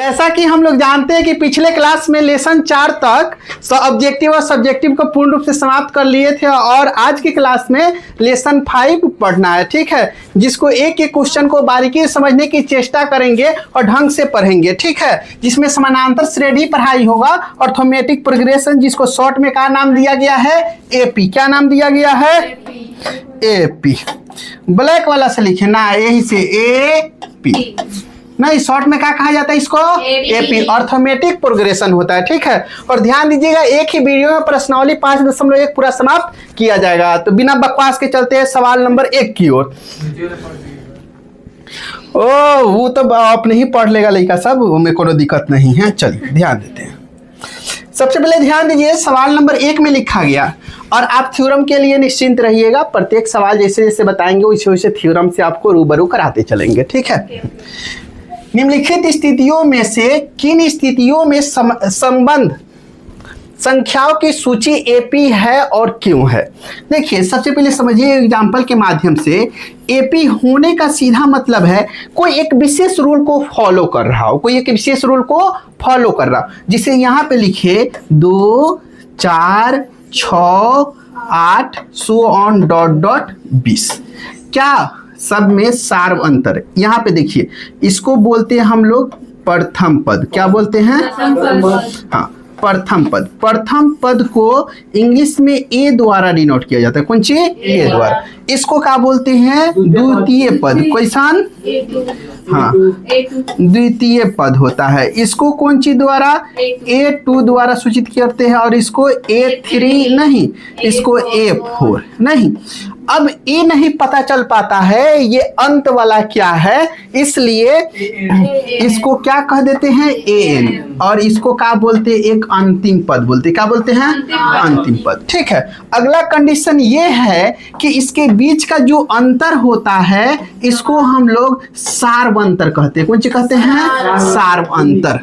जैसा कि हम लोग जानते हैं कि पिछले क्लास में लेसन 4 तक ऑब्जेक्टिव और सब्जेक्टिव को पूर्ण रूप से समाप्त कर लिए थे और आज की क्लास में लेसन 5 पढ़ना है, ठीक है, जिसको एक एक क्वेश्चन को बारीकी से समझने की चेष्टा करेंगे और ढंग से पढ़ेंगे, ठीक है, जिसमें समानांतर श्रेणी पढ़ाई होगा, अर्थमेटिक प्रोग्रेशन, जिसको शॉर्ट में क्या नाम दिया गया है, एपी। क्या नाम दिया गया है, एपी। ब्लैक वाला से लिखे ना, यही से एपी, नहीं शॉर्ट में क्या कहा जाता है इसको, एपी। अर्थमेटिक प्रोग्रेशन होता है, ठीक है। और ध्यान दीजिएगा, एक ही वीडियो में प्रश्नावली 5.1 पूरा समाप्त किया जाएगा। तो बिना बकवास के चलते हैं सवाल नंबर 1 की ओर। ओ वो तो अपने ही पढ़ लेगा लड़का सब, में कोई दिक्कत नहीं है। चलिए ध्यान देते हैं। सबसे पहले ध्यान दीजिए, सवाल नंबर 1 में लिखा गया, और आप थ्योरम के लिए निश्चिंत रहिएगा, प्रत्येक सवाल जैसे जैसे बताएंगे वैसे वैसे थ्योरम से आपको रूबरू कराते चलेंगे, ठीक है। निम्नलिखित स्थितियों में से किन स्थितियों में संबंध संख्याओं की सूची एपी है और क्यों है। देखिए सबसे पहले समझिए एग्जाम्पल के माध्यम से, एपी होने का सीधा मतलब है कोई एक विशेष रूल को फॉलो कर रहा हो, कोई एक विशेष रूल को फॉलो कर रहा हो, जिसे यहाँ पे लिखे 2, 4, 6, 8 सो ऑन डॉट 20। क्या सब में सार अंतर है। यहाँ पे देखिए, इसको बोलते हैं हम लोग प्रथम पद। क्या बोलते हैं, हाँ प्रथम पद। प्रथम पद को इंग्लिश में ए द्वारा डिनोट किया जाता है, कौन सी, ए द्वारा। इसको क्या बोलते हैं, द्वितीय पद। कैसन, हाँ द्वितीय पद होता है। इसको कौन सी द्वारा, A2 द्वारा सूचित करते हैं, और इसको A3 नहीं, इसको A4 नहीं। अब ए नहीं पता चल पाता है ये अंत वाला क्या है, इसलिए इसको क्या कह देते हैं, एन, और इसको क्या बोलते हैं, एक अंतिम पद बोलते हैं। क्या बोलते हैं, अंतिम पद, ठीक है। अगला कंडीशन ये है कि इसके बीच का जो अंतर होता है इसको हम लोग सार्व अंतर कहते हैं। कौन सी कहते हैं, सार्व अंतर।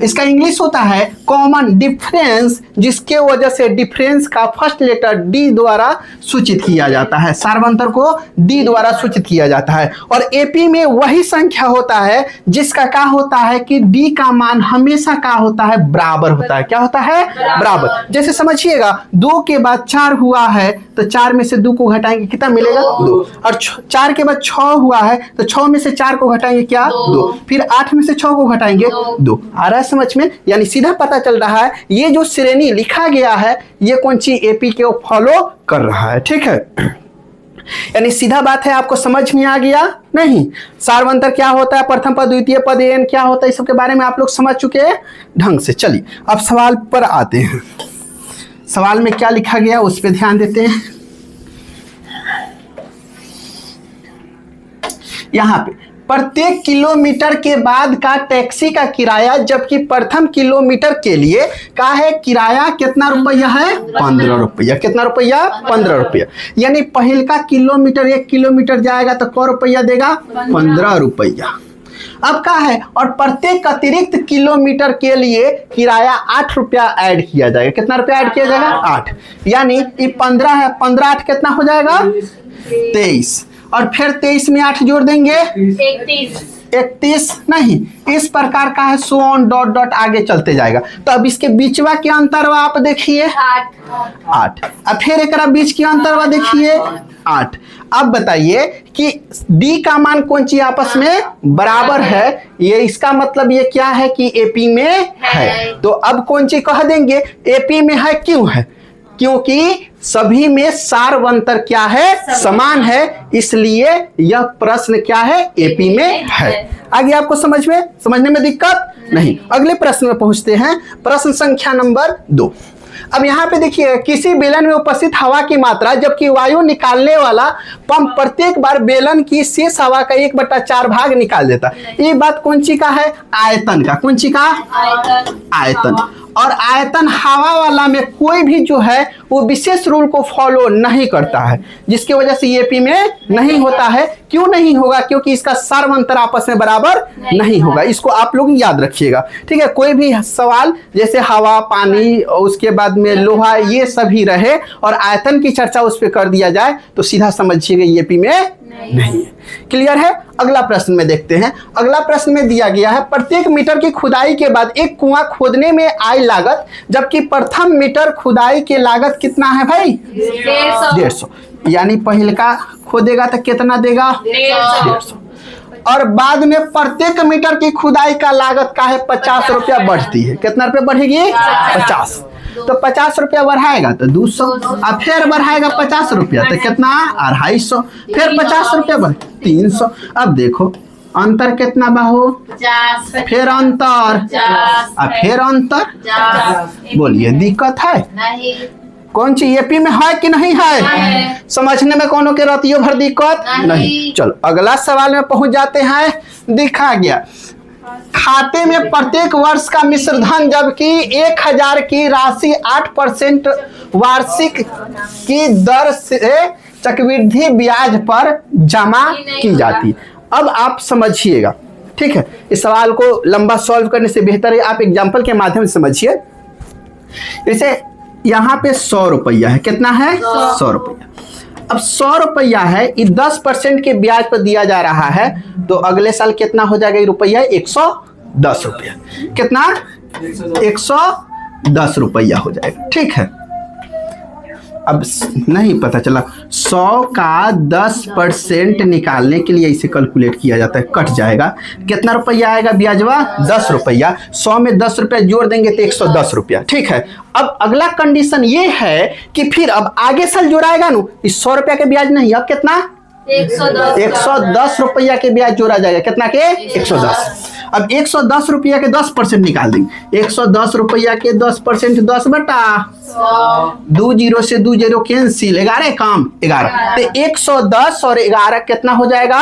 इसका इंग्लिश होता है कॉमन डिफरेंस, जिसके वजह से डिफरेंस का फर्स्ट लेटर डी द्वारा सूचित किया जाता है। सार्वंतर को डी द्वारा सूचित किया जाता है। और एपी में वही संख्या होता है जिसका क्या होता है कि डी का मान हमेशा क्या होता है, बराबर होता है। क्या होता है, बराबर। जैसे समझिएगा 2 के बाद 4 हुआ है तो 4 में से 2 को घटाएंगे कितना मिलेगा, 2। और 4 के बाद 6 हुआ है तो 6 में से 4 को घटाएंगे क्या, 2। फिर 8 में से 6 को घटाएंगे 2। आ रहा है समझ में, यानी सीधा पता चल रहा है ये जो श्रेणी लिखा गया है ये कौन सी एपी को फॉलो कर रहा है, ठीक है। यानी सीधा बात है, आपको समझ में आ गया नहीं। सार्वंतर क्या होता है, प्रथम पद, द्वितीय पद, एन क्या होता है, इस सब के बारे में आप लोग समझ चुके हैं ढंग से। चलिए अब सवाल पर आते हैं। सवाल में क्या लिखा गया उस पर ध्यान देते हैं। यहाँ पे प्रत्येक किलोमीटर के बाद का टैक्सी का किराया, जबकि प्रथम किलोमीटर के लिए का है किराया कितना रुपया है, 15 रुपया। कितना रुपया, 15 रुपया। यानी पहल का किलोमीटर 1 किलोमीटर जाएगा तो कै रुपया देगा, 15 रुपया। अब क्या है, और प्रत्येक अतिरिक्त किलोमीटर के लिए किराया 8 रुपया ऐड किया जाएगा। कितना रुपया ऐड किया जाएगा, 8। यानी ये 15 है, 15 8 कितना हो जाएगा, 23। और फिर 23 में 8 जोड़ देंगे, 31 नहीं, इस प्रकार का है सो ऑन डॉट आगे चलते जाएगा। तो अब इसके बीचवा के अंतर आप देखिए 8। अब फिर एक बीच के अंतर देखिए 8। अब बताइए कि डी का मान कौन सी आपस में बराबर है, ये इसका मतलब ये क्या है कि एपी में है। तो अब कौन सी कह देंगे, एपी में है। क्यों है, क्योंकि सभी में सार्वंतर क्या है, समान है, इसलिए यह प्रश्न क्या है, एपी में है। आगे आपको समझने में दिक्कत नहीं। अगले प्रश्न में पहुंचते हैं, प्रश्न संख्या नंबर 2। अब यहाँ पे देखिए, किसी बेलन में उपस्थित हवा की मात्रा जबकि वायु निकालने वाला पंप प्रत्येक बार बेलन की शेष हवा का 1/4 भाग निकाल देता है। ये बात कौन सी का है, आयतन का। कौन सी का, आयतन। और आयतन हवा वाला में कोई भी जो है वो विशेष रूल को फॉलो नहीं करता है, जिसकी वजह से ईएपी में नहीं होता है। क्यों नहीं होगा? क्योंकि इसका सार्वंतर आपस में बराबर नहीं होगा। इसको आप लोग याद रखिएगा, ठीक है। कोई भी सवाल जैसे हवा, पानी, उसके बाद में लोहा, ये सभी रहे और आयतन की चर्चा उस पर कर दिया जाए तो सीधा समझिएगा ईएपी में नहीं है। क्लियर है? अगला प्रश्न में देखते हैं। अगला प्रश्न में दिया गया है प्रत्येक मीटर की खुदाई के बाद एक कुआं खोदने में आई लागत, जबकि प्रथम मीटर खुदाई के लागत कितना है भाई? 150। यानी पहले का खोदेगा तो कितना देगा? 150। और बाद में प्रत्येक मीटर की खुदाई का लागत का है 50 रुपया बढ़ती है। कितना रुपया बढ़ेगी? 50। तो 50 रुपया बढ़ाएगा तो 200, और फिर बढ़ाएगा 50 रुपया तो कितना? 250। फिर 50 रुपया बढ़ 300। अब देखो अंतर कितना बाहू? 50। फिर अंतर, और फिर अंतर। बोलिए दिक्कत है? नहीं। कौन सी ईएपी में है कि नहीं है? समझने में कोनो के रतियों भर दिक्कत नहीं। चलो अगला सवाल में पहुंच जाते हैं। दिखा गया खाते में प्रत्येक वर्ष का मिश्र धन, जबकि 1000 की राशि 8% वार्षिक की दर से चक्रवृद्धि ब्याज पर जमा की जाती। अब आप समझिएगा, ठीक है। इस सवाल को लंबा सॉल्व करने से बेहतर है आप एग्जाम्पल के माध्यम से समझिए। जैसे यहाँ पे 100 रुपया है। कितना है? 100 रुपया। अब 100 रुपया है, ये 10% के ब्याज पर दिया जा रहा है, तो अगले साल कितना हो जाएगा ये रुपया? 110 रुपया। कितना? 110 रुपया हो जाएगा, ठीक है। अब नहीं पता चला 100 का 10% निकालने के लिए इसे कैलकुलेट किया जाता है, कट जाएगा। कितना रुपया आएगा ब्याजवा? 10 रुपया। 100 में 10 रुपया जोड़ देंगे तो 110 रुपया, ठीक है। अब अगला कंडीशन ये है कि फिर अब आगे साल जोड़ाएगा ना, इस 100 रुपया के ब्याज नहीं, अब कितना? 110 रुपया के ब्याज जोड़ा जाएगा। कितना के? 110। अब 110 रुपया के 10% निकाल देंगे। 110 रुपया के 10% 10 बटा 2 जीरो से 2 जीरो कैंसिल, 11 काम 11। तो 110 और 11 कितना हो जाएगा?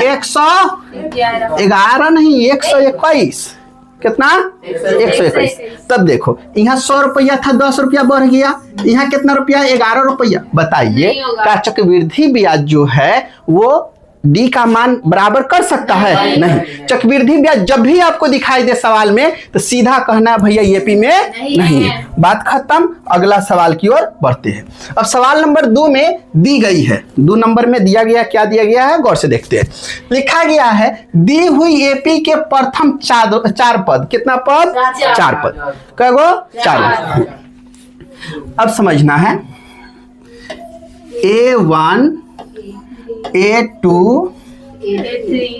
111 नहीं, 121। कितना? 121। तब देखो यहाँ 100 रुपया था, 10 रुपया बढ़ गया। यहाँ कितना रुपया? 11 रुपया। बताइए क्या चक्रवृद्धि ब्याज जो है वो डी का मान बराबर कर सकता है? नहीं। चक्रवृद्धि ब्याज जब भी आपको दिखाई दे सवाल में तो सीधा कहना भैया ईएपी में नहीं है। बात खत्म। अगला सवाल की ओर बढ़ते हैं। अब सवाल नंबर 2 में दी गई है, 2 नंबर में दिया गया, क्या दिया गया है गौर से देखते हैं। लिखा गया है दी हुई एपी के प्रथम 4 पद। कितना पद? 4 पद। कहो 4। अब समझना है A1 A2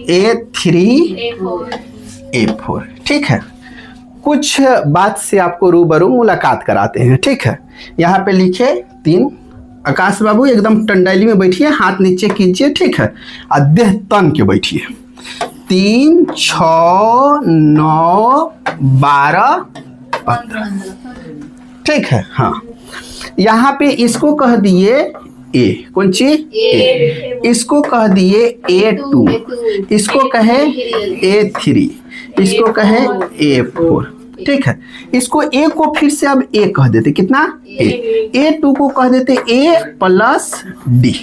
A3 A4, ठीक है। कुछ बात से आपको रूबरू मुलाकात कराते हैं, ठीक है। यहाँ पे लिखे 3। आकाश बाबू एकदम टंडाइली में बैठिए, हाथ नीचे कीजिए, ठीक है। और देह तन के बैठिए। 3 6 9 12 15, ठीक है। हाँ, यहाँ पे इसको कह दिए ए, कौन सी? ए। इसको कह दिए A2, इसको कहे A3, इसको कहे A4, ठीक है। इसको ए को फिर से अब ए कह देते। कितना? ए। A2 को कह देते A प्लस D,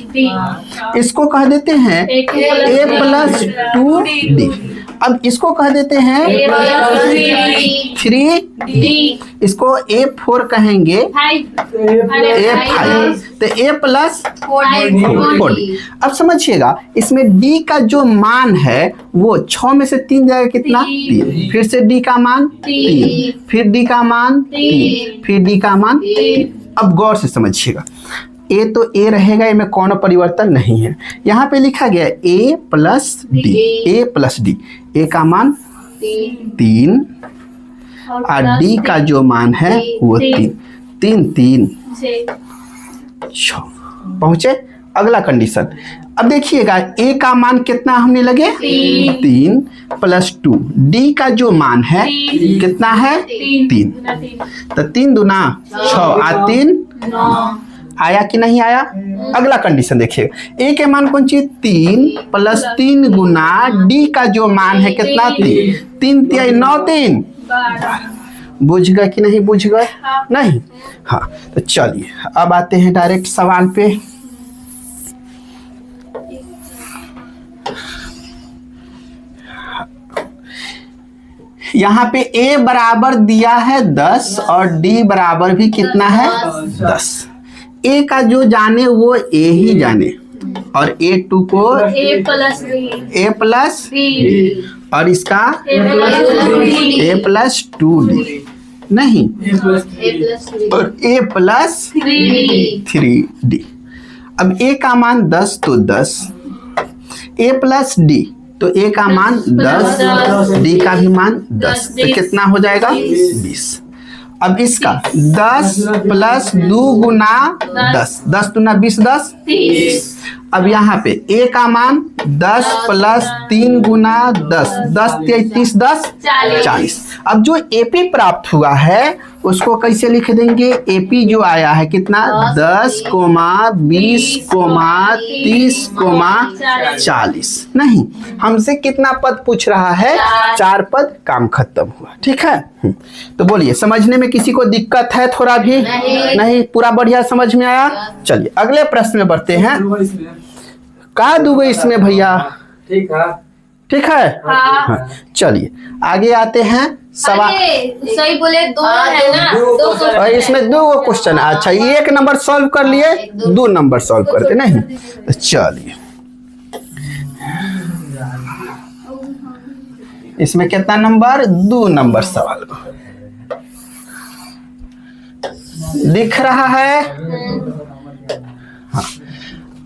इसको कह देते हैं A प्लस 2D। अब इसको कह देते हैं 3D, इसको A4 कहेंगे A5, तो A प्लस 4D। अब समझिएगा इसमें D का जो मान है वो 6 में से 3 जाएगा। कितना? 3। फिर से D का मान 3, फिर D का मान 3, फिर D का मान 3। अब गौर से समझिएगा, ए तो ए रहेगा, इसमें कौन परिवर्तन नहीं है। यहाँ पे लिखा गया A plus D, A plus D। ए का मान 3 और D का जो मान है वो 3, 3 3 6। पहुंचे अगला कंडीशन। अब देखिएगा ए का मान कितना हमने लगे? 3 प्लस 2। D का जो मान है कितना है? 3। तो 3 दूना 6 और 3 आया कि नहीं आया? अगला कंडीशन देखिएगा, ए के मान कौन सी? 3 प्लस 3 गुना D का जो मान है कितना? 3 3 9 3 12। बुझ गए कि नहीं बुझ गए? नहीं। हाँ तो चलिए अब आते हैं डायरेक्ट सवाल पे। यहाँ पे a बराबर दिया है 10 और d बराबर भी कितना है 10। a का जो जाने वो a ही जाने और a2 को a प्लस और इसका a प्लस 2d नहीं और a प्लस 3d। अब a का मान 10 तो 10, a प्लस d तो a का मान 10, d का भी मान 10 तो कितना हो जाएगा 20। अब इसका 10 प्लस 2 गुना 10, 10 दूना 20, 10 30। अब यहाँ पे a का मान 10 प्लस 3 गुना 10, 10 33 10 40। अब जो AP प्राप्त हुआ है उसको कैसे लिख देंगे? AP जो आया है कितना 10, 20, 30, 40। नहीं, हमसे कितना पद पूछ रहा है? 4 पद, काम खत्म हुआ। ठीक है, तो बोलिए समझने में किसी को दिक्कत है? थोड़ा भी नहीं, पूरा बढ़िया समझ में आया। चलिए अगले प्रश्न में बढ़ते हैं। का दूंगे इसमें भैया? ठीक है हाँ। चलिए आगे आते हैं सवाल। सही बोले 2 है ना, 2 इसमें 2 क्वेश्चन। अच्छा 1 नंबर सॉल्व कर लिए, 2 नंबर सॉल्व करते नहीं। तो चलिए इसमें कितना नंबर? 2 नंबर सवाल दिख रहा है। हाँ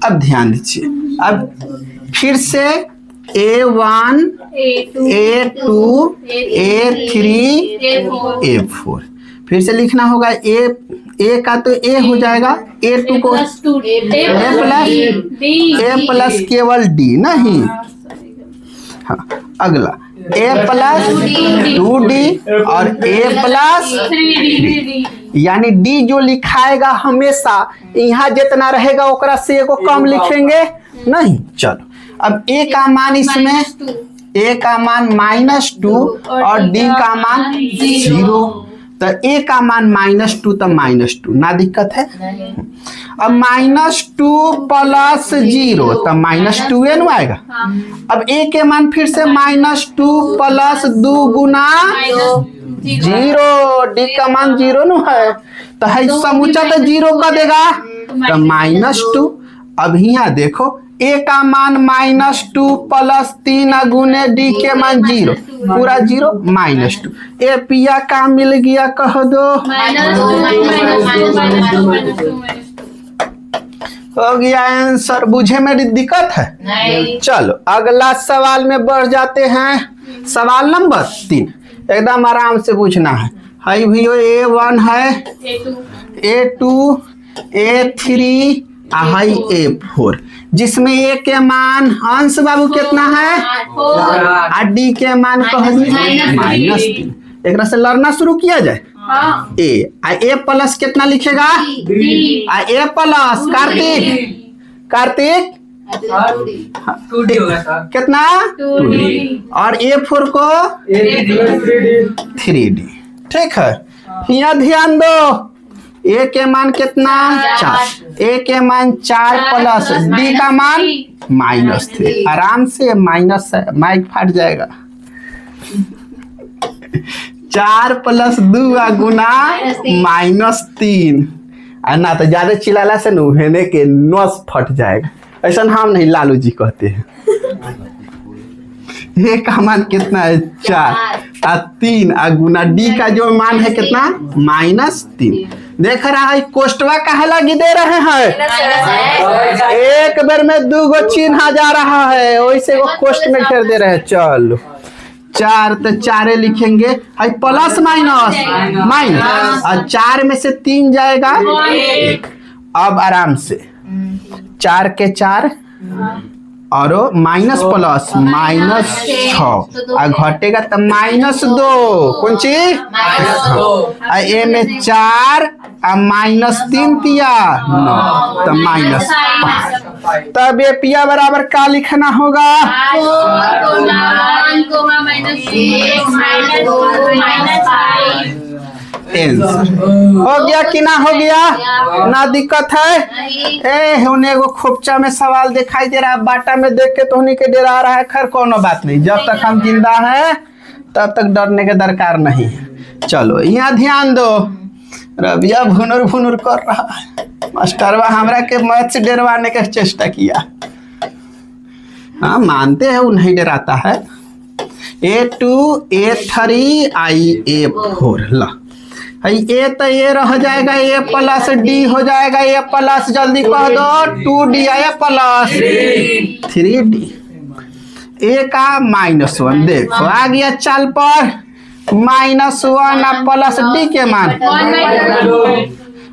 अब ध्यान दीजिए, अब फिर से A1 A2 A3 A4 फिर से लिखना होगा। A का तो A हो जाएगा, A2 को A प्लस केवल D नहीं। हाँ अगला A प्लस 2D और A प्लस 3D, यानी D जो लिखाएगा हमेशा यहाँ जितना रहेगा ओकरा से एगो कम लिखेंगे नहीं। चलो अब A का मान इसमें A का मान -2 और D का मान 0, तो A का मान -2 तो -2 ना दिक्कत है। अब -2 प्लस 0 तो -2 न आएगा। अब A के मान फिर से -2 प्लस 2 गुना 0, D का मान 0 न है तो है समूचा तो 0 का देगा तो -2। अब यहाँ देखो A का मान -2 प्लस 3 गुने D के मान 0, पूरा 0 -2। ए पिया का मिल गया कह दो हो गया आंसर। बुझे में दिक्कत है नहीं। चलो अगला सवाल में बढ़ जाते हैं। सवाल नंबर 3 एकदम आराम से पूछना है। हाई भैया A1 है, A2 A3 हाई A4 जिसमें A के मान अंश बाबू कितना है और D के मान कह -3। एक से लड़ना शुरू किया जाए। A प्लस कितना लिखेगा? A प्लस कार्तिक कितना 2D और A4 को 3D। ठीक है, यहाँ ध्यान दो। A के मान कितना 4, A के मान 4 प्लस D का मान -3। आराम से माइनस है, माइक फट जाएगा। 4 प्लस 2 गुना -3 ना तो ज्यादा चिल्लाला से नूहेने के नस फट जाएगा। ऐसा हम नहीं, लालू जी कहते हैं। A का मान कितना है 4 और 3 गुना D का जो मान है कितना -3। देख रहा है कोष्टवा कहा लगी दे रहे हैं, एक बेर में 2 गो चिन्ह जा रहा है, वैसे वो कोष्ट में घेर दे रहे हैं। चलो 4 तो 4 लिखेंगे, है प्लस माइनस और 4 में से 3 जाएगा 1। अब आराम से 4 के 4 और माइनस प्लस -6 और घटेगा तो -2। कौन चीज? A में 4 -3 दिया 9 तो -5। तब ये पिया बराबर का लिखना होगा? आंसर। हो गया कि ना हो गया? ना दिक्कत है? ए उन्हें एगो खोपचा में सवाल दिखाई दे रहा है, बाटा में देख के तो उन्हीं के डरा रहा है। खैर कोनो बात नहीं, जब तक हम जिंदा हैं तब तक डरने के दरकार नहीं है। चलो यहाँ ध्यान दो, रबिया भुनुर भुनुर कर रहा है, मास्टरवा हमरा के मैथ से डरवाने का चेष्टा किया। हाँ मानते हैं वो नहीं डराता है। A2 A3 IA4 ला ए तो ये रह जाएगा, A प्लस D हो जाएगा, A प्लस जल्दी कह दो 2D आया प्लस 3D। A का -1 देखो आ गया चाल पर, -1 और प्लस D के मान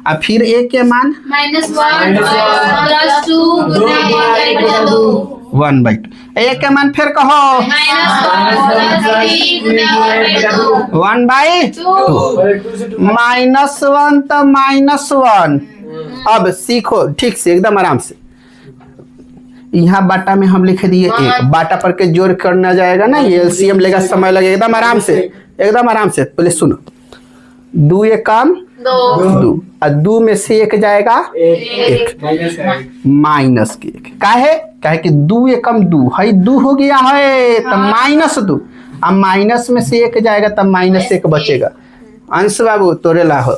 और फिर A के मान -1 प्लस 2 1/2। A के मान फिर कहो 1/2 -1 तो -1। अब सीखो ठीक से एकदम आराम से। यहाँ बाटा में हम लिख दिए 1, बाटा पर के जोड़ करना जाएगा ना, ये एलसीएम लेगा, समय लगेगा। एकदम आराम से, एकदम आराम से। पहले सुनो, 2 एक काम 2 और 2 में से 1 जाएगा 1 माइनस के 1 काहे कि 2 एकम 2 है, 2 हो गया है तो -2 अब माइनस में से 1 जाएगा तब -1 बचेगा। अंश बाबू तोरे ला हो।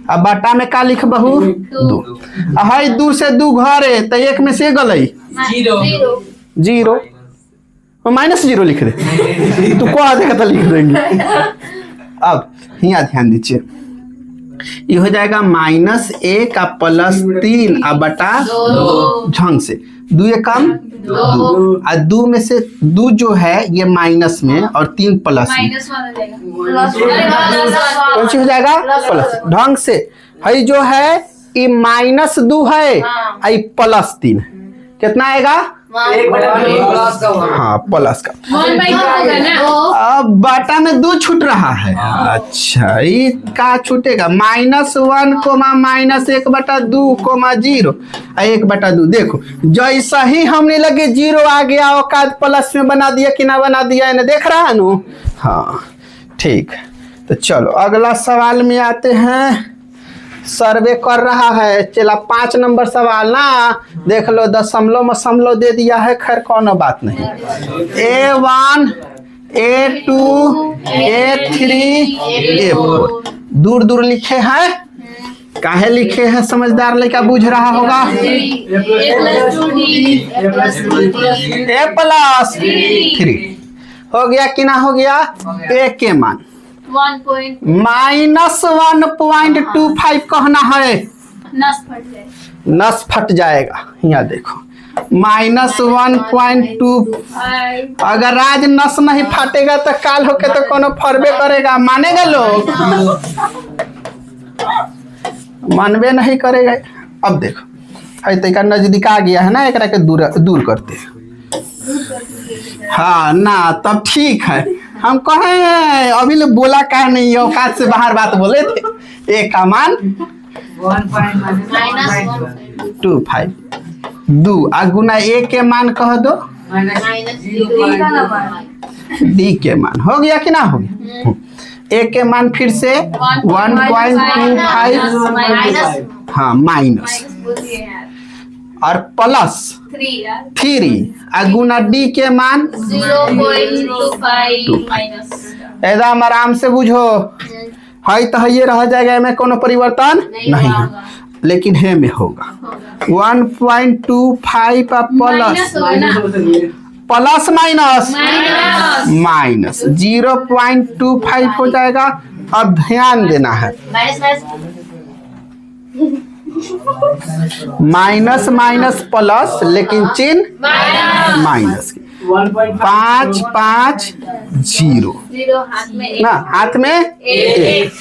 अब बाटा में का लिख बहू 2 है, 2 से 2 घरे तो 1 में से गलई 0 -0 लिख दे तू को आधे का लिख देंगे। अब यहाँ ध्यान दीजिए, ये हो जाएगा -1 और +3 और बटा 2 ढंग से 2 एक कम 2 और 2 में से 2 जो है ये माइनस में और 3 प्लस में कौन सी हो जाएगा प्लस ढंग से। है जो है ये -2 है, ये +3 कितना आएगा हाँ प्लस का। अब बाटा में 2 छूट रहा है। अच्छा ये का छूटेगा -1 -1/2 0 1/2। देखो जैसा ही हमने लगे 0 आ गया, औकात प्लस में बना दिया कि ना बना दिया इन्हें देख रहा है नु। हाँ ठीक, तो चलो अगला सवाल में आते हैं। सर्वे कर रहा है, चला 5 नंबर सवाल ना, देख लो दशमलव दे दिया है, खैर कौन बात नहीं। A1 A2 A3 A4 दूर दूर लिखे हैं, काहे लिखे हैं समझदार लड़का बुझ रहा होगा। A+3 हो गया कि ना हो गया। A के मान -1.25 कहना है, नस फट जाएगा। यहाँ देखो -1.2 अगर आज नस नहीं फटेगा तो काल होके तो कोनो फरबे करेगा, मानेगा लोग मानवे नहीं करेगा। अब देखो है तो नजदीक आ गया है ना, एक के दूर करते हैं। हाँ ना तब ठीक है, हम कहे अभी ले बोला का नहीं, औकात से बाहर बात बोले थे। एक का मान 1.25 2 और गुना A के मान कह दो D के मान हो गया कि ना हो गया। A के मान फिर से 1.25 हाँ माइनस और +3 और गुना D के मान 0.25 एकदम आराम से बुझो। है तो ये रह जाएगा, में कोनो परिवर्तन नहीं है, लेकिन है में होगा 1.25 प्लस माइनस 0.25 हो जाएगा। अब ध्यान देना है, माइनस माइनस प्लस लेकिन चिन्ह माइनस 5 5 0 ना हाथ में 1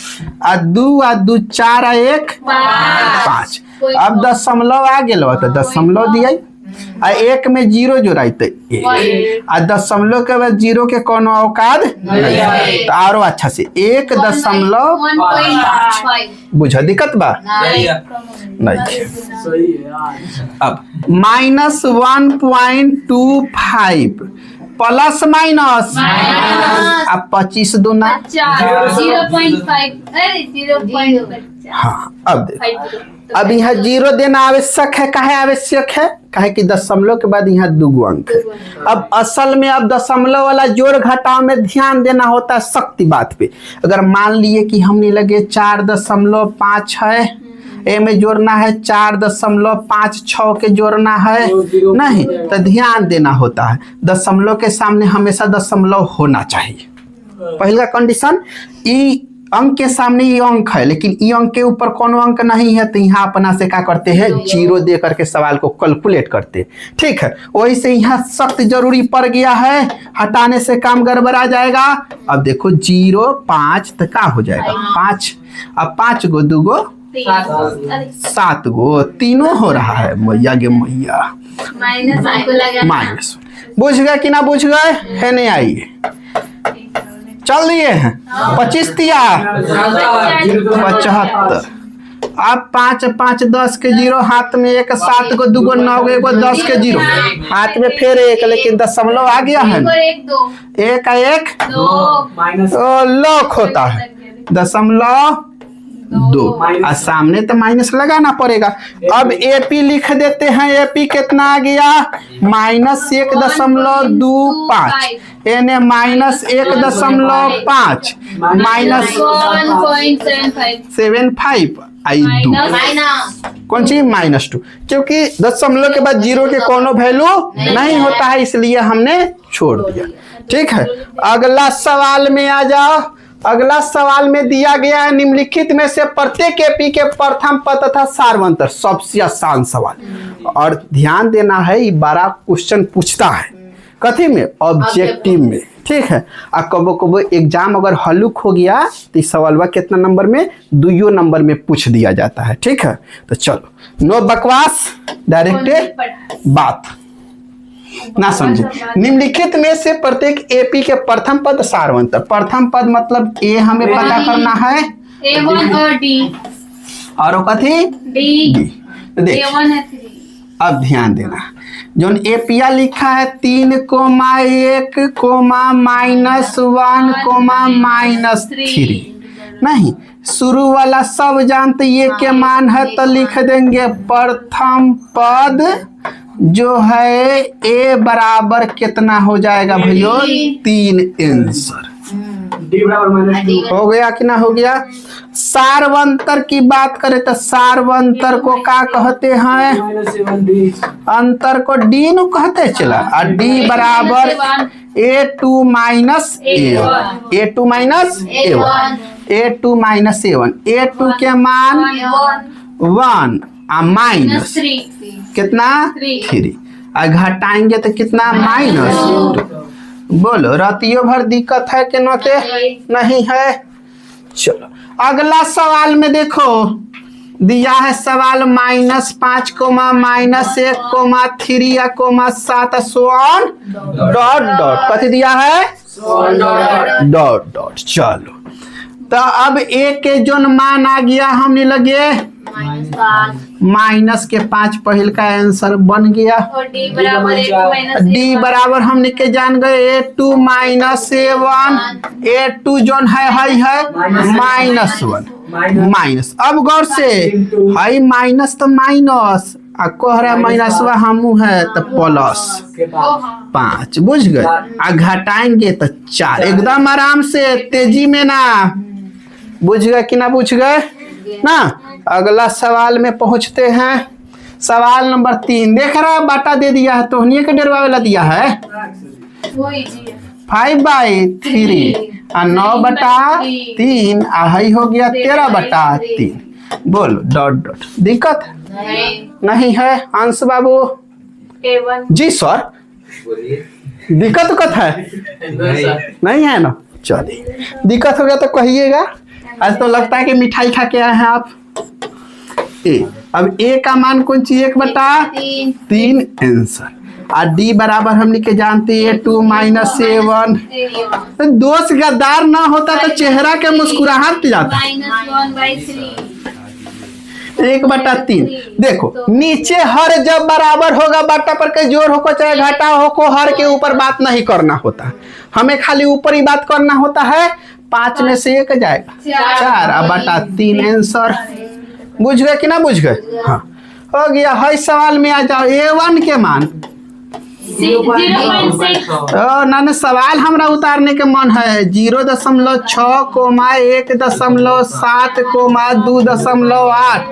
और 2 और 2 4 और 1 5। अब दशमलव आ गया तो दशमलव दिया और 1 में 0 जोड़ते और दशमलव के बाद 0 के कोनो औकात नहीं, तो और अच्छा से 1.5 बुझा दिक्कत बा नहीं। अब -1.25 प्लस माइनस अब 25 दूना 0.5 अरे 0.5 हाँ। अब देखो अब यहाँ 0 देना आवश्यक है। काहे आवश्यक है? काहे कि दशमलव के बाद यहाँ 2 अंक है। अब असल में अब दशमलव वाला जोड़ घटाव में ध्यान देना होता है सख्ती बात पे। अगर मान लिए कि हमने लगे 4.5 है, ए में जोड़ना है 4.56 के जोड़ना है नहीं, तो ध्यान देना होता है दशमलव के सामने हमेशा दशमलव होना चाहिए। पहला कंडीशन, ई अंक के सामने ये अंक है लेकिन ई अंक के ऊपर कोनो अंक नहीं है, तो यहाँ अपना से क्या करते हैं 0 दे करके सवाल को कैलकुलेट करते हैं। ठीक है, वही से यहाँ सख्त जरूरी पड़ गया है, हटाने से काम गड़बड़ा जाएगा। अब देखो 0 5 तो क्या हो जाएगा 5, अब 5 गो 2 गो 7 गो, तीनों हो रहा है मैया गे मैया माइनस। बुझ गए कि ना बुझ गए है? नहीं आइए चल दिए हैं 25 दिया 75। अब 5 5 10 के 0 हाथ में 1 7 को 2 गो 9 गो 1 गो 10 के 0 हाथ में फिर 1 लेकिन दशमलव आ गया है। 1 का 1 2 लॉक होता है दशमलव 2 और सामने तो माइनस लगाना पड़ेगा। अब एपी लिख देते हैं। एपी कितना आ गया -1.25 यानी -1.5 -1.75 आई 2 कौन सी -2, क्योंकि दशमलव के बाद 0 के कोनो वैल्यू नहीं होता है इसलिए हमने छोड़ दिया। ठीक है, अगला सवाल में आ जाओ। अगला सवाल में दिया गया है निम्नलिखित में से प्रत्येक एपी के प्रथम पद तथा सार्वंतर। सबसे आसान सवाल और ध्यान देना है, ये बड़ा क्वेश्चन पूछता है कथी में ऑब्जेक्टिव में। ठीक है, और कबो कबो एग्जाम अगर हल्लुक हो गया तो इस सवाल कितना नंबर में 2 नंबर में पूछ दिया जाता है। ठीक है, तो चलो नो बकवास डायरेक्ट बात ना समझे। निम्नलिखित में से प्रत्येक एपी के प्रथम पद सार्वंतर। प्रथम पद मतलब ए हमें पता करना है A1 और D और कथी D देख A1 है 3। अब ध्यान देना, जो एपिया लिखा है 3, -1, -1, -3 नहीं, शुरू वाला सब जानते ये के मान है तो लिख देंगे प्रथम पद जो है ए बराबर कितना हो जाएगा भैया 3 आंसर हो गया कि ना हो गया। सार्वंतर की बात करें तो सार्वंतर को क्या कहते हैं? अंतर को डी नु कहते चला, और डी बराबर A2 - A1 A2 - A1 A2 - A1 A2 के मान 1 माइनस कितना 3 और घटाएंगे तो कितना -2। बोलो रातियों भर दिक्कत है कि नोते नहीं है। चलो अगला सवाल में देखो दिया है सवाल -5, -1, -3, -7 डॉट कथी दिया है डॉट। चलो तो अब ए के जो मान आ गया हमने लगे माइनस के 5 पहल का आंसर बन गया। और डी बराबर हमने के जान गए A2 - A1 A2 जोन है -1 माइनस। अब गौर से हाई माइनस तो माइनस आ कोहरा माइनस हमू है तो प्लस 5 बुझ गए। आ घटाएंगे तो 4 एकदम आराम से तेजी में ना। बुझ गए कि ना बुझ गए ना। अगला सवाल में पहुंचते हैं। सवाल नंबर 3 देख रहा है बाटा दे दिया है तो के डेरवा वाला दिया है 5/3 और 9/3 हाई हो गया 13/3। बोलो डॉट दिक्कत नहीं है अंश बाबू जी सर दिक्कत कत है नहीं है ना। चलिए दिक्कत हो गया तो कहिएगा। आज तो लगता है कि मिठाई खा के आए हैं आप। अब ए का मान कौन सी 1/3 आंसर और डी बराबर हमने के जानते हैं A2 - A1। तो दोस्त गद्दार ना होता तो चेहरा के मुस्कुराहट जाता। 1/3। देखो नीचे हर जब बराबर होगा बट्टा पर के जोड़ हो चाहे घटा हो को हर के ऊपर बात नहीं करना होता, हमें खाली ऊपर ही बात करना होता है। 5 में से 1 जाएगा 4/3 आंसर। बुझ गए कि ना बुझ गए? हाँ हो गया। हर सवाल में आ जाओ A1 के मान। 0.6 ना सवाल हमरा उतारने के मन है 0.6, 1.7, 2.8,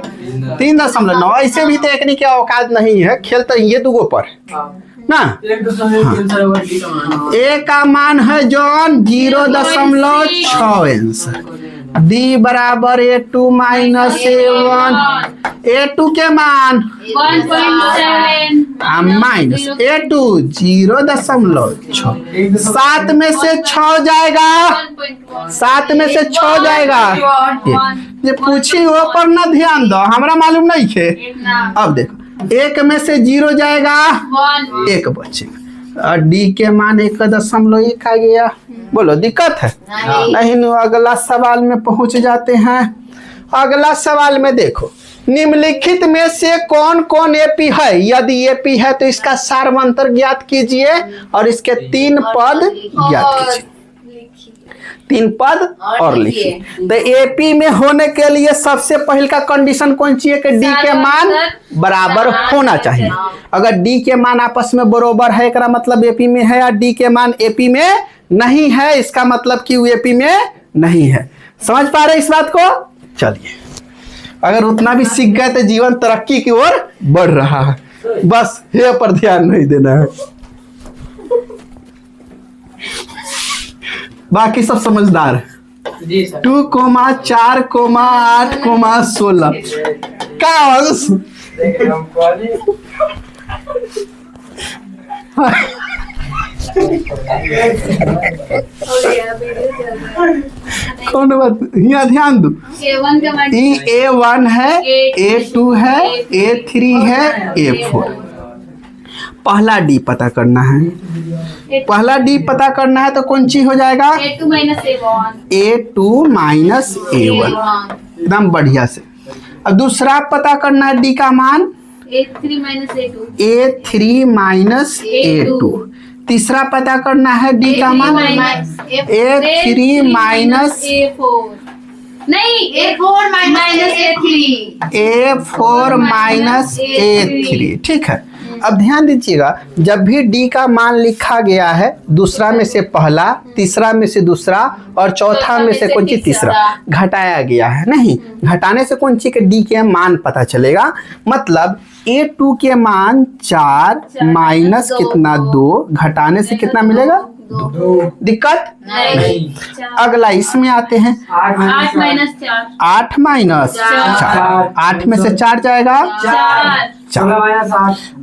3.9। ऐसे भी तो एकनी के औकात नहीं है, खेल तो ये दूगो पर ना। ए का मान है जॉन 0.6 आंसर। डी बराबर A2 माइनस A1। A2 के मान 1.7 माइनस A2 0.6। 7 में से 6 जाएगा, 7 में से 6 जाएगा। ये पूछी वो पर ना ध्यान दो, हमरा मालूम नहीं है। अब देखो 1 में से 0 जाएगा 1 बचेगा और डी के मान 1.1 आ गया। बोलो दिक्कत है? नहीं। अगला सवाल में पहुंच जाते हैं। अगला सवाल में देखो निम्नलिखित में से कौन कौन एपी है? यदि एपी है तो इसका सार्वंतर ज्ञात कीजिए और इसके 3 पद ज्ञात कीजिए। 3 पद और लिखिए। तो एपी में होने के लिए सबसे पहले का कंडीशन कौन चाहिए कि डी के मान बराबर होना चाहिए। अगर डी के मान आपस में बराबर है इसका मतलब एपी में है, और डी के मान एपी में नहीं है इसका मतलब कि वो एपी में नहीं है। समझ पा रहे इस बात को? चलिए अगर उतना भी सीख गए तो जीवन तरक्की की ओर बढ़ रहा है, बस ये पर ध्यान नहीं देना है। बाकी सब समझदार है। 2, 4, 8, 16 का कौन बात यहाँ ध्यान दो। A1 का मान A1 है, A2 है, A3 है, A4। पहला डी पता करना है। पहला डी पता करना है तो कौन सी हो जाएगा? A2 minus A1। A2 minus A1 एकदम बढ़िया से। अब दूसरा पता करना है डी का मान A3 minus A2। A3 minus A2। तीसरा पता करना है डी का मान A3 माइनस A4। नहीं A4 minus A3। A4 minus A3। ठीक है। अब ध्यान दीजिएगा जब भी डी का मान लिखा गया है दूसरा में से पहला, तीसरा में से दूसरा और चौथा में से कौन सी तीसरा घटाया गया है। नहीं, घटाने से कौन सी के डी के मान पता चलेगा। मतलब A2 के मान 4 माइनस कितना 2 घटाने से कितना मिलेगा 2। दिक्कत नहीं। अगला इसमें आते हैं 8 माइनस 4। 8 माइनस 4। 8 में से 4 जाएगा 4।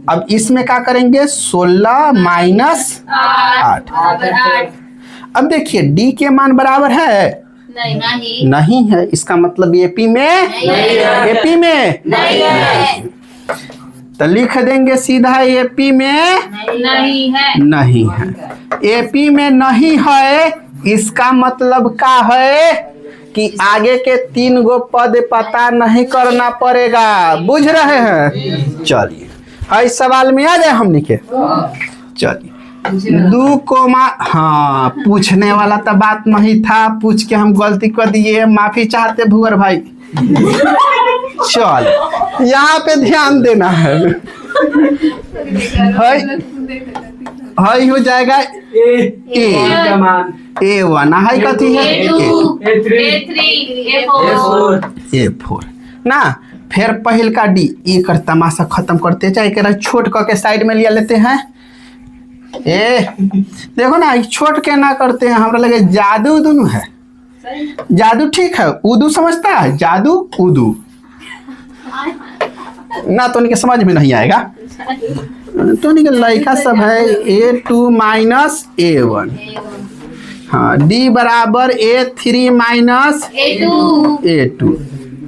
अब इसमें क्या करेंगे 16 माइनस 8। अब देखिए डी के मान बराबर है नहीं है, इसका मतलब एपी में एपी में तो लिख देंगे सीधा एपी में नहीं है। एपी में नहीं है इसका मतलब क्या है कि आगे के 3 गो पद पता नहीं करना पड़ेगा। बुझ रहे हैं? चलिए इस सवाल में आ जाए हमने के। चलिए 2 कोमा हाँ पूछने वाला तो बात नहीं था, पूछ के हम गलती कर दिए, माफी चाहते भुअर भाई। चल यहाँ पे ध्यान देना है। हाई हो जाएगा A1 हाई कथी है A4 ना। फिर पहल का डी एक तमाशा खत्म करते चाहे छोट के साइड में लिया लेते हैं। देखो ना छोट के ना करते हैं, हमरा लगे जादू उदू है। जादू ठीक है, उदू समझता है जादू उदू ना तो उनके समझ में नहीं आएगा। तो उनके लड़का सब है A2 माइनस A1। हाँ डी बराबर A3 माइनस A2।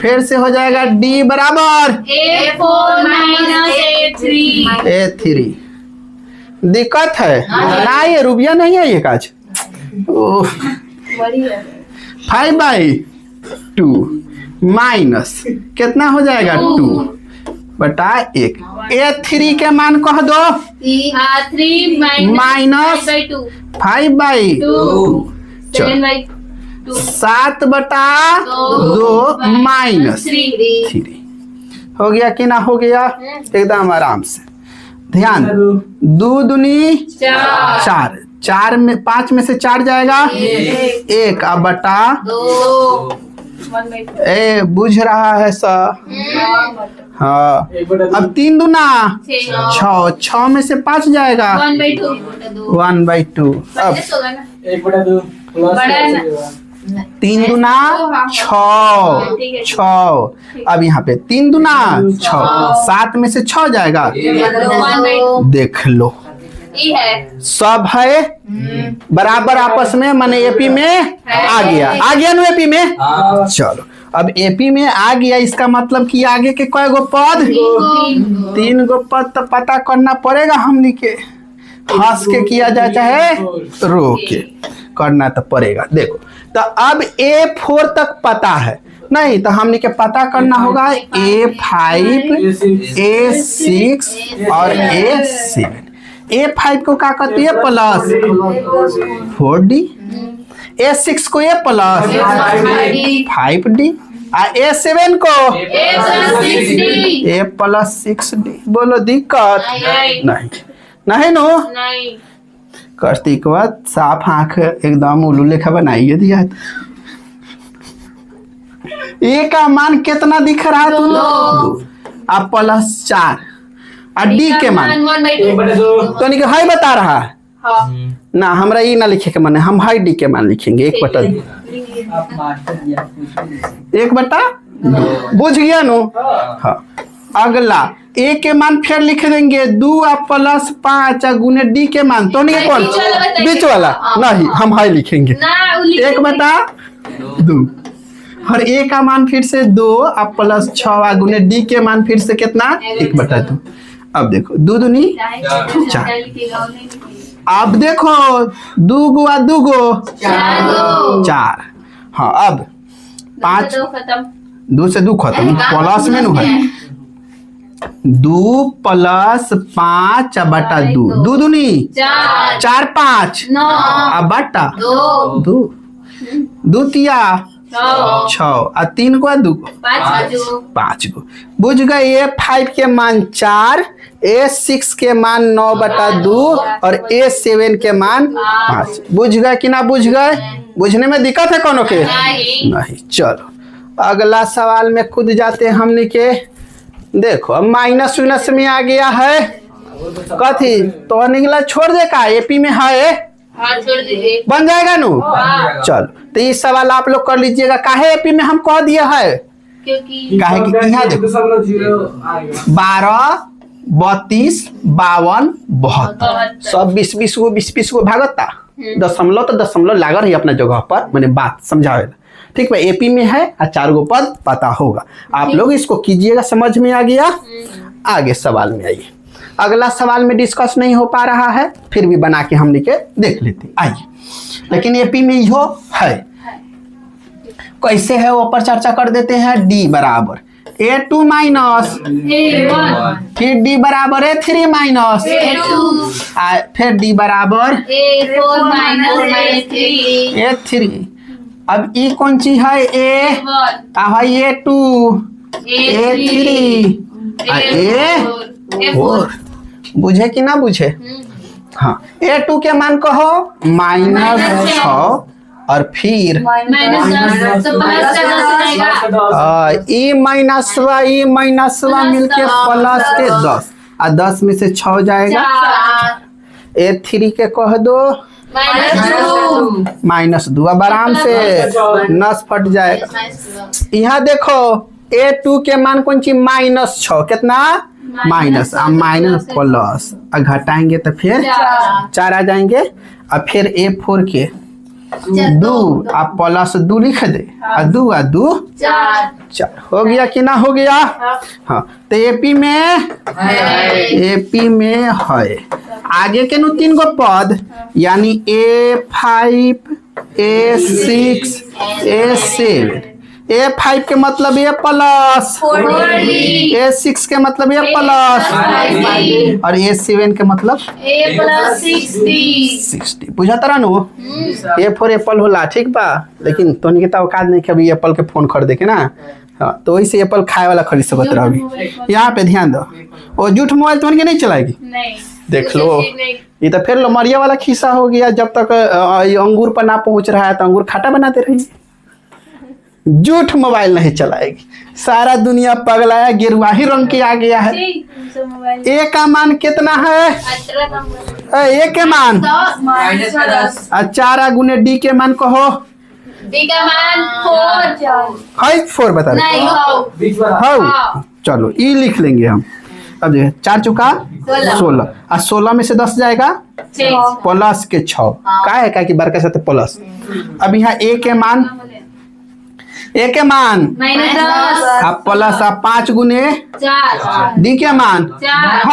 फिर से हो जाएगा डी बराबर A4 माइनस A3। दिक्कत है ना, ये रुपया नहीं है ये काज। 5/2 माइनस कितना हो जाएगा 2 बटा 1। A3 के मान कह दो 3 माइनस 5/2 5/2 7/2 7 बटा 2 माइनस 3 हो गया कि ना हो गया? एकदम आराम से ध्यान। 2 दूनी 4, 4 में 5 में से 4 जाएगा 1 अब बटा 2 ए बुझ रहा है सर? हाँ अब 3 दूना 6, 6 में से 5 जाएगा 1/2 अब 3 दूना 6 अब यहाँ पे 3 दूना 6 7 में से 6 जाएगा। देख लो सब है बराबर आपस में, माने एपी में आ गया ना एपी में। चलो अब एपी में आ गया, इसका मतलब कि आगे के कई गो पद 3 गो पद तो पता करना पड़ेगा हमनी के। हंस के किया जाए चाहे रो के करना तो पड़ेगा। देखो तो अब A4 तक पता है नहीं तो हमने के पता करना होगा A5 A6 और A7। A5 को क्या कहते हैं प्लस 4D, A6 को A प्लस 5D और A7 को A प्लस 6D। बोलो दिक्कत नहीं नो करती के बाद साफ आंख एकदम उल्लू लेखा बनाइए दिया। ए का मान कितना दिख रहा है तुम लोग? अब प्लस 4 और डी के मान तो नहीं हाई बता रहा है ना, हमरा ये ना लिखे के मान, हम हाई डी के मान लिखेंगे 1/2 1/2 बुझ गया नो। हाँ अगला ए के मान फिर लिख देंगे 2 प्लस 5 गुने डी के मान तो नहीं कौन बीच वाला नहीं, हम हाई लिखेंगे 1/2 और ए का मान फिर से 2 प्लस 6 गुने डी के मान फिर से कितना 1/2। अब देखो 2 दूनी 4। अब देखो 2 गुआ 2 गो 4। हाँ अब 5 2 से 2 खत्म प्लस में नु है 2 प्लस 5/2 2 दूनी 4 5 अब बटा 2 तिया 6 और 3 को 2 5 गो। बुझ गए A5 के मान 4, A6 के मान 9/2 और A7 के मान 5। बुझ गए कि ना बुझ गए? बुझने में दिक्कत है कोनो के? नहीं। चलो अगला सवाल में खुद जाते हैं हमने के। देखो अब माइनस विनस में आ गया है कथी तो निकला छोड़ दे का एपी में है छोड़ दीजिए बन जाएगा नु। चलो तो ये सवाल आप लोग कर लीजिएगा काहे एपी में हम कह दिया है क्योंकि काहे कि यहाँ देखो 12 32 52 72 सब 20 गो 20 गो भागता दशमलव तो दशमलव लागल है अपना जगह पर, मैंने बात समझावे। ठीक है एपी में है और 4 गो पद पता होगा। आप लोग इसको कीजिएगा, समझ में आ गया। आगे सवाल में आइए। अगला सवाल में डिस्कस नहीं हो पा रहा है फिर भी बना के हम लिखे देख लेते आइए। लेकिन एपी में यो है कैसे है वो पर चर्चा कर देते हैं। डी बराबर A2 माइनस फिर डी बराबर A3 माइनस फिर डी बराबर A3। अब ई कौन सी है A2 A3 A4 बुझे कि ना बुझे? हाँ A2 के मान कहो -6 और फिर ई माइनसवा मिलके प्लस के 10 और 10 में से 6 जाएगा। A3 के कह दो -2। अब आराम से नस फट जाएगा। यहाँ देखो A2 के मान कौन सी -6 कितना माइनस प्लस घटाएंगे तो फिर 4 आ जाएंगे। और फिर A4 के 2 आप प्लस 2 लिख दे और 2 और 2 4 हो गया कि ना हो गया? हाँ तो एपी में है आगे के 3 गो पद यानी A5 A6 A7 A5 के मतलब A प्लस, 40 A6 के मतलब A प्लस, और A7 के मतलब A plus 60 बुझा तरह नु। A4 एप्पल होला ठीक बा, लेकिन तोनी के तो औकात नहीं कि अभी एप्पल के फोन खरीदे के ना। हाँ, तो वही से एप्पल खाए वाला खरीद सकत रह अभी। यहाँ पे ध्यान दो, वो झूठ मोबाइल तोन के नहीं चलाएगी। नहीं देख लो, ये तो फिर लोमड़िया वाला खिस्सा हो गया। जब तक ये अंगूर पर ना पहुंच रहा है तो अंगूर खाटा बनाते रहिए। झूठ मोबाइल नहीं चलाएगी। सारा दुनिया पगलाया गिरवाही रंग के आ गया है। ए का मान कितना है? ए के मान और 4 गुने डी के मान कहो। डी का मान 4 है 4 बता रहे हो। चलो ई लिख लेंगे हम। अब देखिए 4 चुका 16 और 16 में से 10 जाएगा प्लस के 6 का है का कि बड़का साथ प्लस। अब यहाँ ए के मान -10 अब प्लस अब 5 गुने 4 डी के मान 4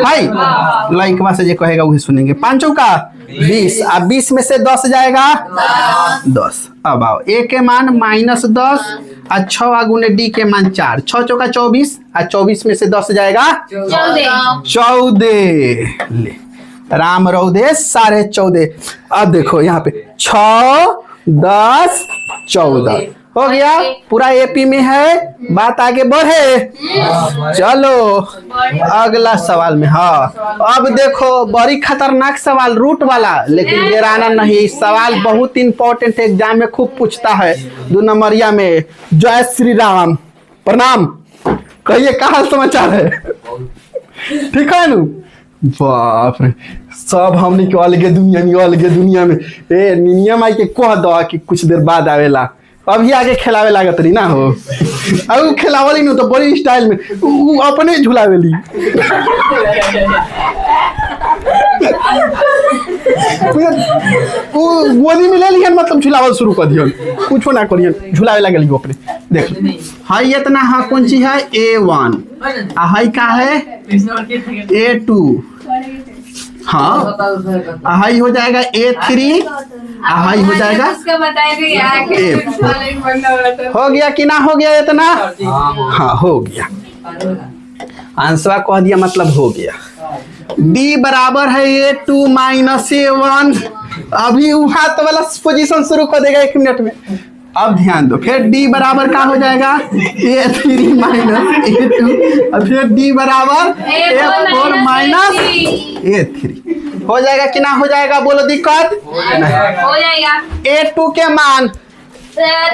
है लाइक से जो कहेगा वही सुनेंगे। 5 का 20 अब 20 में से 10 जाएगा 10। अब आओ ए के मान -10 और 6 गुने डी के मान 4 6 चौका 24 और 24 में से 10 जाएगा 14। ले राम रौदे 14.5। अब देखो यहाँ पे 6 10 14 हो गया। पूरा एपी में है। बात आगे बढ़े। चलो अगला सवाल में। हाँ अब देखो बड़ी खतरनाक सवाल रूट वाला, लेकिन डेराना नहीं। सवाल बहुत इंपॉर्टेंट एग्जाम में खूब पूछता है। 2 नंबरिया में। जय श्री राम, प्रणाम। कहिए क्या हाल समाचार है? ठीक है नु। बाप रे, सब हमने के अलगे दुनिया में ए नियम आई के कह दो कि कुछ देर बाद आवेला। अभी आगे खिलावे लागत रही ना हो। अब खिलावली नु तो बड़ी स्टाइल में उ अपने झुलावेली। वो गोदी में ले लियन मतलब झुलावल शुरू कर दियन। कुछो ना करियन, झुलावे लागली अपने। देख हां इतना हां कौन सी है? A1 आ हाई का है? A2। हाँ हाई हो जाएगा A3 हाई हो जाएगा हो गया कि ना हो गया इतना? हाँ हो गया। आंसर कह दिया मतलब हो गया। D बराबर है A2 माइनस A1। अभी हाथ वाला पोजीशन शुरू कर देगा 1 मिनट में। अब ध्यान दो, फिर D बराबर क्या हो जाएगा? A3 माइनस A2 और फिर D बराबर A4 माइनस A3 हो जाएगा कि ना हो जाएगा? बोलो दिक्कत नहीं हो जाएगा। A2 के मान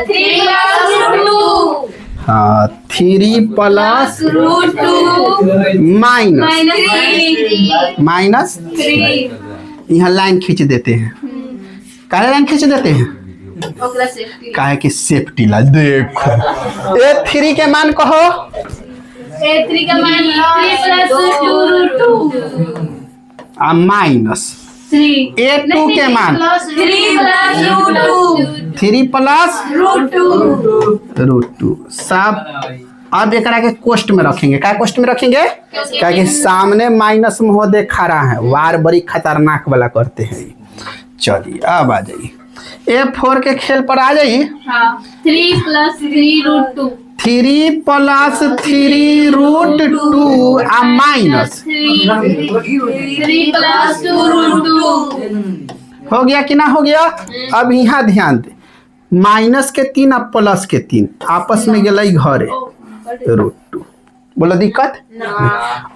3 + 2 हाँ 3 प्लस माइनस 3 यहाँ लाइन खींच देते हैं। काहे लाइन खींच देते हैं? काहे कि सेफ्टी ला। देखो A3 के मान कहो। A3 का मान 3 + 2 आ माइनस 3 A2 के मान 3 प्लस √2 सब। अब एक के कोष्ट में रखेंगे। क्या कोष्ट में रखेंगे? क्या कि सामने माइनस महोदय खड़ा है, वार बड़ी खतरनाक वाला करते हैं। चलिए अब आ जाइए A4 के खेल पर आ जाइए। 3 + 3 √2 3 प्लस 3 √2 आ माइनस 3 + 2 √2 हो गया कि ना हो गया? अब यहाँ ध्यान दे, माइनस के 3 और प्लस के 3 आपस में गए घरे √2। बोलो दिक्कत?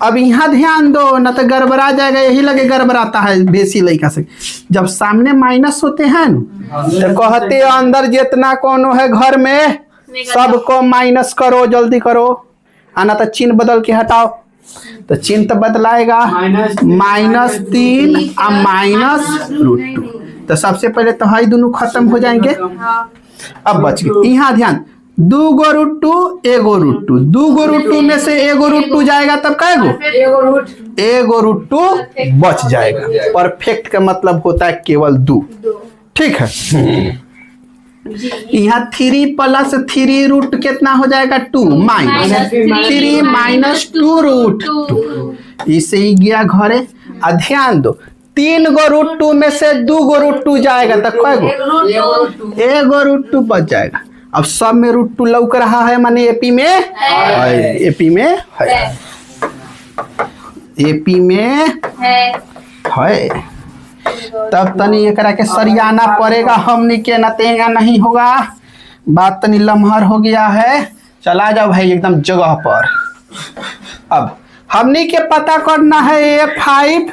अब यहाँ ध्यान दो ना तो गड़बड़ा जाएगा। यही लगे गड़बड़ाता है बेसी लड़का से। जब सामने माइनस होते हैं न तो कहते हैं अंदर जितना कोनो है घर में सबको माइनस करो, जल्दी करो। आना तो चिन्ह बदल के हटाओ। तो चिन्ह तो बदलाएगा -3 और माइनस √2। तो सबसे पहले तो हाई दोनों खत्म हो जाएंगे। अब बच गए। यहाँ ध्यान 2 √2 1 √2 2 √2 में से 1 √2 जाएगा तब क्या गो? 1 √2 बच जाएगा। परफेक्ट का मतलब होता है केवल 2। ठीक है। यहाँ 3 प्लस 3 रूट कितना हो जाएगा? 2 माइनस 3 माइनस 2 √2। इससे ही गया घरे। ध्यान दो 3 गो √2 में से 2 गो √2 जाएगा तो क्या गो? 1 √2 बच जाएगा। अब सब में √2 लौक रहा है, माने एपी में है, एपी में है, एपी में है। तब तनी एकरा के सरियाना पड़ेगा, हमनी के नतेगा नहीं होगा, बात तनी लम्हर हो गया है। चला जाओ भाई एकदम जगह पर। अब हमनी के पता करना है A5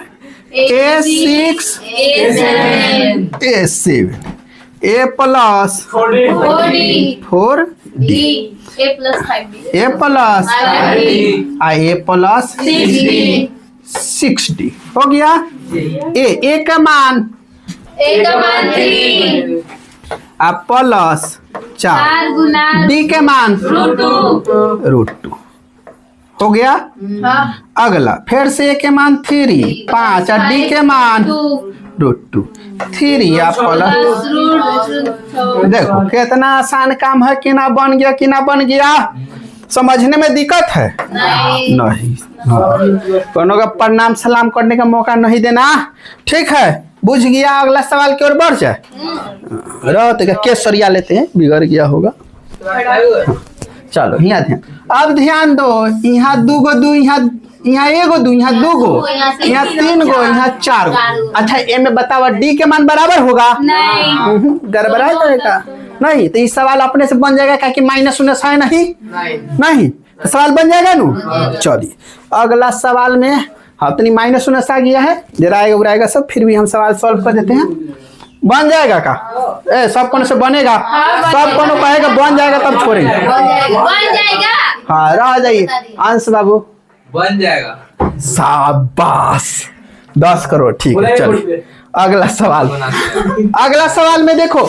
A6 A7 A plus 4D A plus 5D A plus A plus 6D हो गया। A का मान 3 आ प्लस 4 गुना D के मान √2 हो गया। अगला फिर से A के मान 3 5 और D के मान √2 3 या प्लस। देखो कितना आसान काम है, कि ना बन गया, कि ना बन गया। समझने में दिक्कत है? नहीं। कोनो का प्रणाम सलाम करने का मौका नहीं देना, ठीक है? बुझ गया? अगला सवाल की ओर बढ़ जाए। रहो तो केस सरिया लेते हैं, बिगड़ गया होगा। चलो यहाँ ध्यान, अब ध्यान दो। यहाँ 2 गो 2, यहाँ 1 गो 2, यहाँ 2 गो, यहाँ 3 गो, यहाँ 4 गो। अच्छा ए में बताओ D के मान बराबर होगा? नहीं। गड़बड़ा जाएगा। नहीं तो इस सवाल अपने से बन जाएगा, क्या कि माइनस उनस है नहीं तो सवाल बन जाएगा ना। चलिए अगला सवाल में हाँ तो माइनस उनस आ गया है, जराएगा उड़ाएगा सब, फिर भी हम सवाल सॉल्व कर देते हैं। बन जाएगा का? सब कोनो से बनेगा? सब कोनो कहेगा बन जाएगा तब छोड़ेंगे। बन जाएगा। हाँ रह जाइए अंश बाबू। बन जाएगा। शाबाश 10 करोड़। ठीक है चलो अगला सवाल। अगला सवाल में देखो,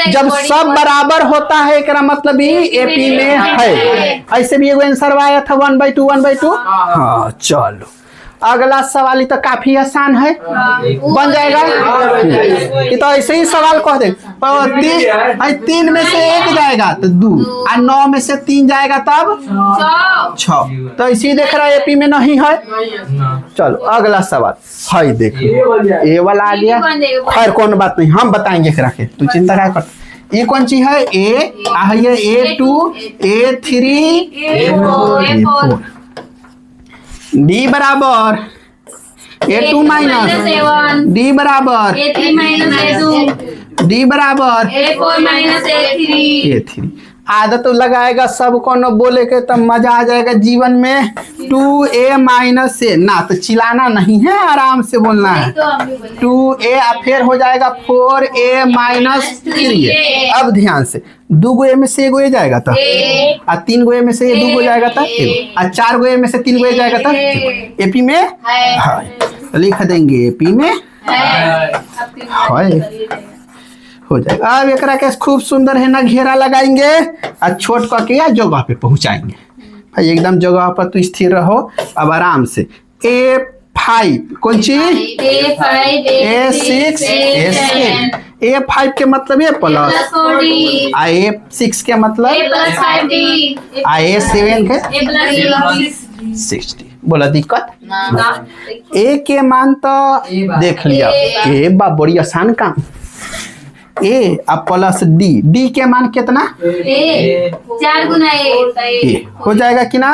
जब सब बराबर होता है एक मतलब ही एपी में है। ऐसे भी एगो आंसर आया था 1/2 1/2। हाँ चलो अगला सवाल तो काफी आसान है, बन जाएगा। ये तो ऐसे ही सवाल कह दे। 3 में से 1 जाएगा तो 2 और 9 में से 3 जाएगा तब 6। तो इसी देख रहा है एपी में नहीं है। चलो अगला सवाल है, देखो ए वाला आ गया। खैर कौन बात नहीं, हम बताएंगे करा के, तू चिंता क्या कर। ये कौन चीज है? ए A2 A3 A4 D बराबर A2 माइनस D बराबर A3 minus A2 D बराबर A4 minus A3 A3। आदत तो लगाएगा सबको न बोले के, तब मजा आ जाएगा जीवन में। 2A माइनस A ना तो चिल्लाना नहीं है, आराम से बोलना है। 2A फिर हो जाएगा 4A माइनस 3A। अब ध्यान से 2 गो A में से 1 गो A जाएगा था, और 3 गो A में से 2 गो जाएगा था, और 4 गो A में से 3 गो A जाएगा था। एपी में है, लिख देंगे एपी में है, हो जाएगा। अब एकरा के खूब सुंदर है ना घेरा लगाएंगे और छोट करके या जगह पे पहुंचाएंगे। भाई एकदम जगह पर तो स्थिर रहो। अब आराम से A5 कौन चीज? A6 A7। A5 के मतलब A प्लस, A6 के मतलब A7 के 60। बोला दिक्कत? A के मान तो देख लिया, ए बा बड़ी आसान काम। A अब प्लस D के मान कितना? 4 गुना A हो जाएगा कि ना।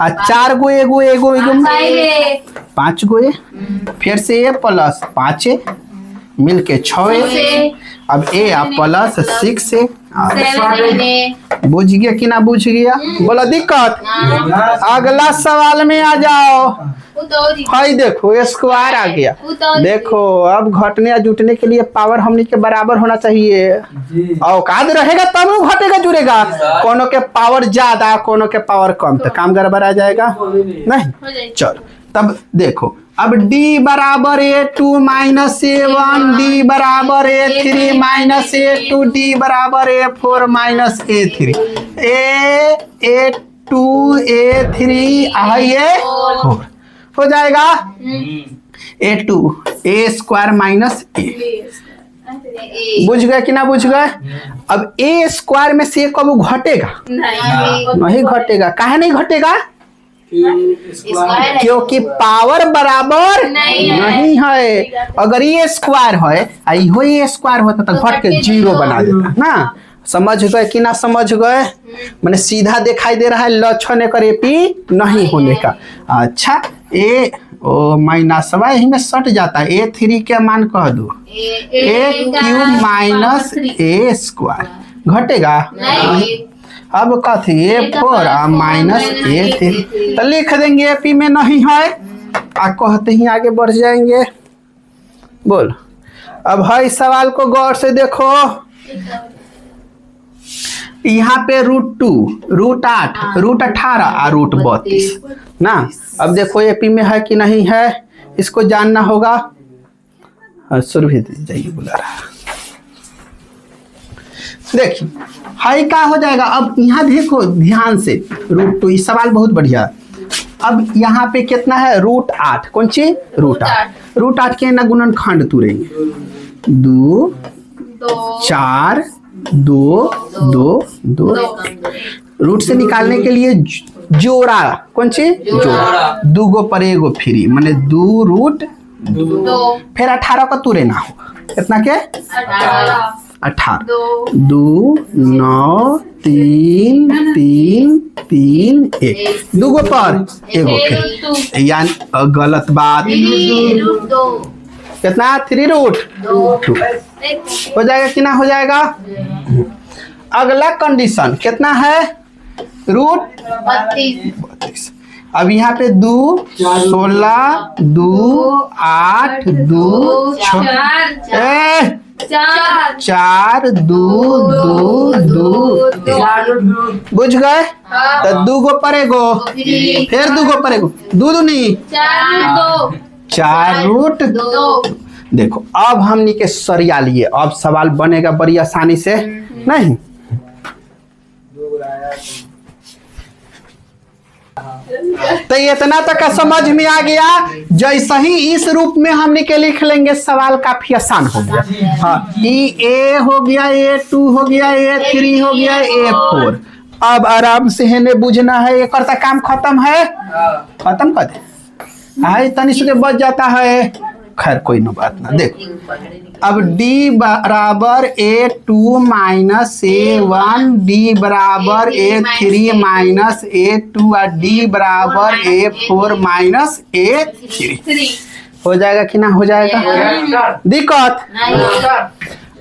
और 4 गो एगो 5 गो A, फिर से A प्लस 5A मिलके 6A। अब A प्लस 6A। बुझ गया कि ना बुझ गया? बोला दिक्कत? अगला सवाल में आ जाओ। भाई देखो स्क्वायर आ गया। देखो अब घटने या जुटने के लिए पावर हमनी के बराबर होना चाहिए। औकात रहेगा तब वो घटेगा जुड़ेगा। कोनो के पावर ज्यादा कोनो के पावर कम, तो काम गड़बड़ आ जाएगा नहीं। चलो तब देखो, अब D बराबर A2 माइनस A1, D बराबर A3 माइनस A2, D बराबर A4 minus A3। A2 A3 A4 हो जाएगा। A2 A square minus A। बुझ गए कि ना बुझ गए? अब A स्क्वायर में से कब घटेगा? नहीं घटेगा। काहे नहीं घटेगा? क्योंकि पावर बराबर नहीं है। अगर ये स्क्वायर है, इहो ये स्क्वायर होता तो घट के 0 बना देता ना। समझ गए कि ना समझ गए? मैंने सीधा दिखाई दे रहा है लक्षण एकर एपी नहीं होने का। अच्छा ए ओ माइनसवा यही में सट जाता है। A3 के मान कह दो A³ माइनस A² घटेगा नहीं। अब कथी A4 माइनस A3 तो लिख देंगे एपी में नहीं है आ कहते ही आगे बढ़ जाएंगे। बोल अब है इस सवाल को गौर से देखो। यहाँ पे √2 √8 √18 और √32 ना। अब देखो एपी में है कि नहीं है इसको जानना होगा। सुरभि जाइए बुला रहा। देखिए हाई का हो जाएगा। अब यहाँ देखो ध्यान से √2 इस सवाल बहुत बढ़िया। अब यहाँ पे कितना है √8 कौन सी √8 के ना गुणनखंड तुरेंगे 2 4 2 2 2 रूट से निकालने के लिए जोड़ा कौन सी जोड़ा 2 गो पर एगो फ्री माने 2 √2 फिर 18 का तुरे ना होगा कितना के 18 2 9 3 3 3 1 2 गो पर एगो फिर यानी गलत बात कितना 3√2 हो जाएगा कि ना हो जाएगा। अगला कंडीशन कितना है √32। अब यहाँ पे 2 16 2 8 2 4 2 2 2 बुझ गए तो 2 गो पर एगो फिर 2 गो पर एगो 2 दूनी 4√2। देखो अब हमनी के सरिया लिए अब सवाल बनेगा बड़ी आसानी से नहीं। तो इतना तक का समझ में आ गया। जैसे ही इस रूप में हमने के लिख लेंगे सवाल काफी आसान हो गया। हाँ A हो गया A2 हो गया A3 हो गया A4। अब आराम से है बुझना है एक करता काम खत्म है खत्म कर दे तनी से बच जाता है। खैर कोई न बात ना। देखो अब D बराबर A2 माइनस A1 D बराबर A3 माइनस A2 और D बराबर A4 माइनस A3 हो जाएगा कि ना हो जाएगा दिक्कत।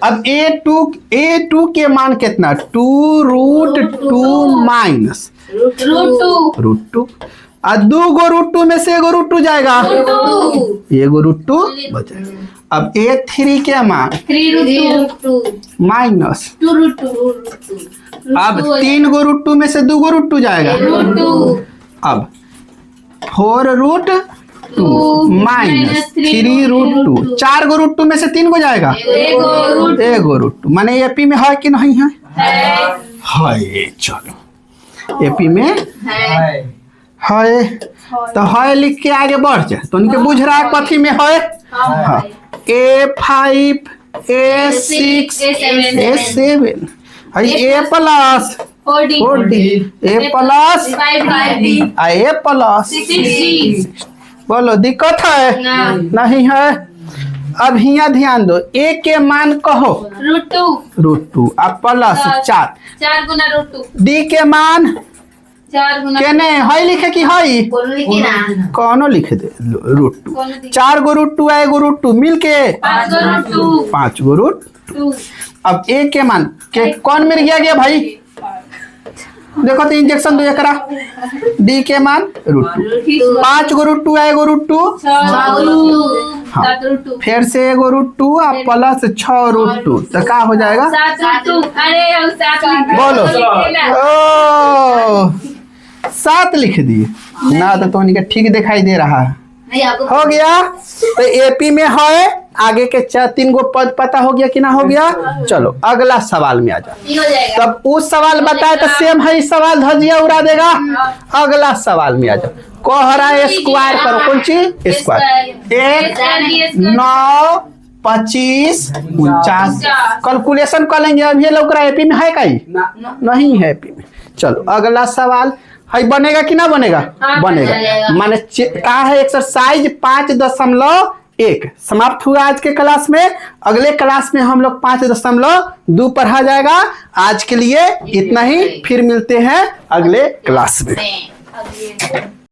अब A2 के मान कितना 2√2 माइनस √2 और 2 गो √2 में से एगो √2 जाएगा एगो √2 बचेगा। अब A3 के मान 3√2 माइनस 2√2 अब 3 गो √2 में से 2 गो √2 जाएगा अब 4√2 माइनस 3√2 4 गो √2 में से 3 गो जाएगा एगो √2 माने एपी में है कि नहीं है है। चलो एपी में है तो है लिख के आगे बढ़ जाए तो उनके बुझ रहा है कथी में है हाँ A5 A6 A7 A plus 40 A plus A plus 60 बोलो दिक्कत है नहीं है। अब यहाँ ध्यान दो A के मान कहो √2 अब प्लस 4 गुना √2 D के मान 4 गुना केने है लिखे की है कौनो लिख दे √2 4 गो √2 एगो √2 मिल के 5 गो √2। अब A के मान के कौन मिल गया भाई देखो तो इंजेक्शन दो एकरा D के मान √2 5 गो √2 एगो √2 हाँ फिर से एगो √2 और प्लस 6 √2 तो क्या हो जाएगा बोलो ओ 7 लिख दिए ना तो उनके ठीक दिखाई दे रहा है हो गया। तो एपी में है आगे के 3 गो पद पता हो गया कि ना हो गया। चलो अगला सवाल में आ जाओ तब उस सवाल बताए तो सेम है इस सवाल धजिया उड़ा देगा। अगला सवाल में आ जाओ कह रहा है स्क्वायर करो कौन सी स्क्वायर 1 9 25 49 कैलकुलेशन कर लेंगे। अभी लोग एपी में है कहीं नहीं है एपी में। चलो अगला सवाल है बनेगा कि ना बनेगा बनेगा माने कहा है एक्सरसाइज 5.1 1 समाप्त हुआ आज के क्लास में। अगले क्लास में हम लोग 5.2 पढ़ा जाएगा। आज के लिए इतना ही, फिर मिलते हैं अगले क्लास में। अगले